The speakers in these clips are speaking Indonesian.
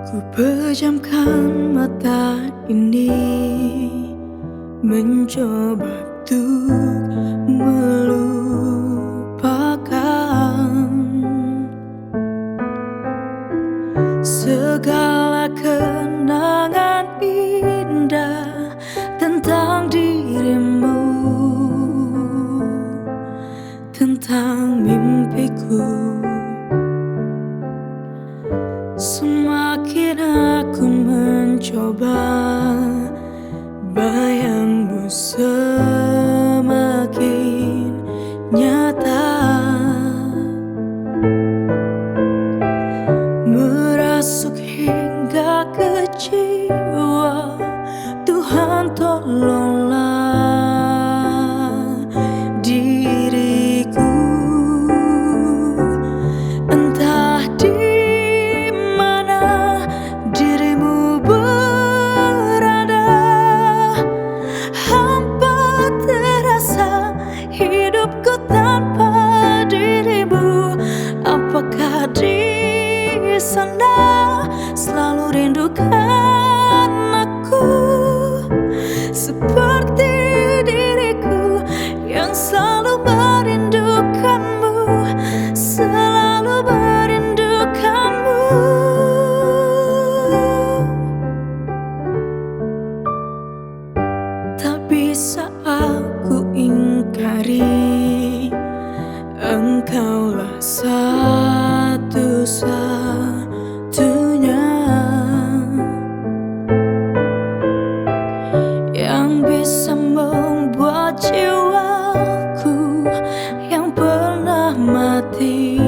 Ku pejamkan mata ini, mencoba untuk melupakan segala kenangan indah tentang dirimu, tentang mimpiku. Semakin aku mencoba, bayangmu semakin nyata, merasuk hingga ke jiwa. Tuhan tolonglah diriku, entah di mana dirimu berada. Hampa terasa hidupku tanpa dirimu. Apakah di sana selalu rindukan aku, seperti diriku yang selalu merindukanmu, selalu merindukanmu. Tak bisa aku ingkari, engkaulah satu-satunya yang bisa membuat jiwaku yang pernah mati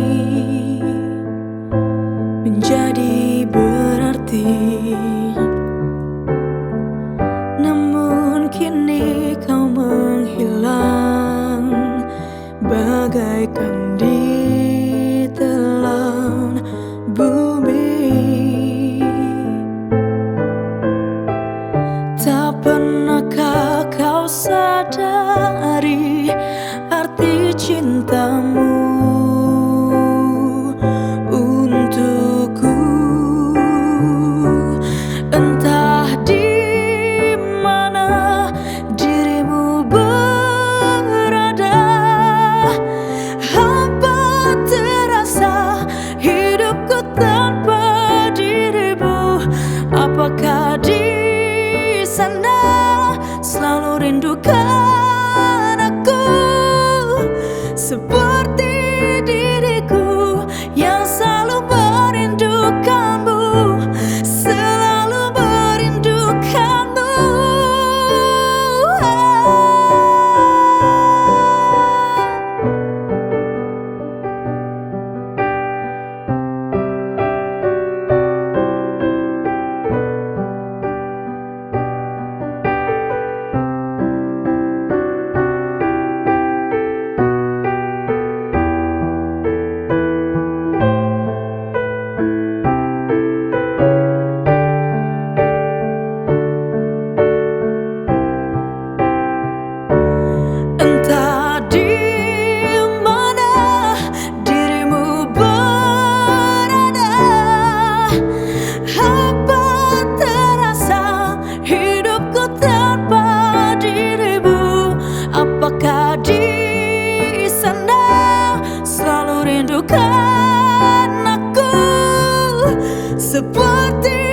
menjadi berarti. Namun kini kau menghilang bagaikan ditelan bumi. Tak pernahkah kau sadari arti cintamu untukku? Entah di mana dirimu berada, hampa terasa hidupku tanpa dirimu. Apakah di sana selalu rindukan aku, seperti diriku yang selalu merindukanmu, selalu merindukanmu. Apakah di sana selalu rindukan aku, seperti